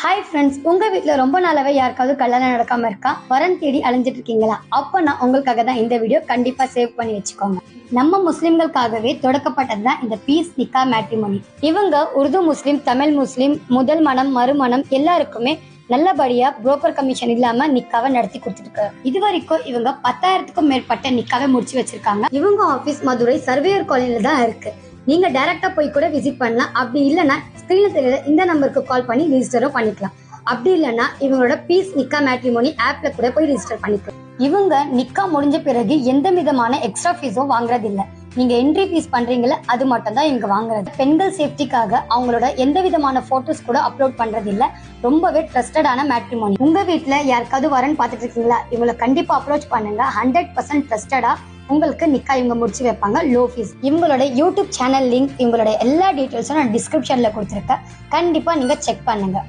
Hi friends, உங்க வீட்டில் ரொம்ப நாளாவே யாருக்காவது கல்யாணம் நடக்காம இருக்கா? வரன் தேடி அலைஞ்சிட்டு இருக்கீங்களா? அப்ப நான் உங்களுக்காக தான் இந்த வீடியோ. கண்டிப்பா சேவ் பண்ணி வச்சுக்கோங்க. நம்ம முஸ்லிம்களுக்காகவே தொடக்கப்பட்டது தான் இந்த பீஸ் நிக்கா மேட்ரிமோனி. இவங்க உருது முஸ்லிம், தமிழ் முஸ்லிம், முதல் மனம் மறுமணம் எல்லாருக்குமே நல்லபடியா புரோக்கர் கமிஷன் இல்லாம நிக்காவை நடத்தி கொடுத்துருக்கு. இது வரைக்கும் இவங்க 10,000க்கும் மேற்பட்ட நிக்காவை முடிச்சு வச்சிருக்காங்க. இவங்க ஆபீஸ் மதுரை சர்வேயர் காலனில தான் இருக்கு. நீங்க டைரக்டா போய் கூட விசிட் பண்ணலாம். அப்படி இல்லைன்னா ஸ்கிரீன்ல தெரியல இந்த நம்பருக்கு கால் பண்ணி ரிஜிஸ்டரும் பண்ணிக்கலாம். அப்படி இல்லைன்னா இவங்களோட பீஸ் நிக்கா மேட்ரிமோனி ஆப்ல கூட போய் ரிஜிஸ்டர் பண்ணிக்கலாம். இவங்க நிக்கா முடிஞ்ச பிறகு எந்த விதமான எக்ஸ்ட்ரா ஃபீஸும் வாங்குறது இல்ல. நீங்க என்ட்ரி ஃபீஸ் பண்றீங்களா அது மட்டும் தான் இவங்க வாங்குறது. பெண்கள் சேஃப்டிக்காக அவங்களோட எந்த விதமான போட்டோஸ் கூட அப்லோட் பண்றது இல்ல. ரொம்பவே ட்ரஸ்டடான மேட்ரிமோனி. உங்க வீட்டுல யாருக்காவது வரன் பாத்துட்டு இருக்கீங்களா? இவங்களை கண்டிப்பா அப்ரோச் பண்ணுங்க. 100% ட்ரஸ்டடா உங்களுக்கு நிக்கா இவங்க முடிச்சு வைப்பாங்க. Low fees. இவங்களோட யூடியூப் சேனல் லிங்க், இவங்களோட எல்லா டீட்டெயில்ஸும் நான் டிஸ்கிரிப்ஷன்ல கொடுத்துருக்கேன். கண்டிப்பா நீங்க செக் பண்ணுங்க.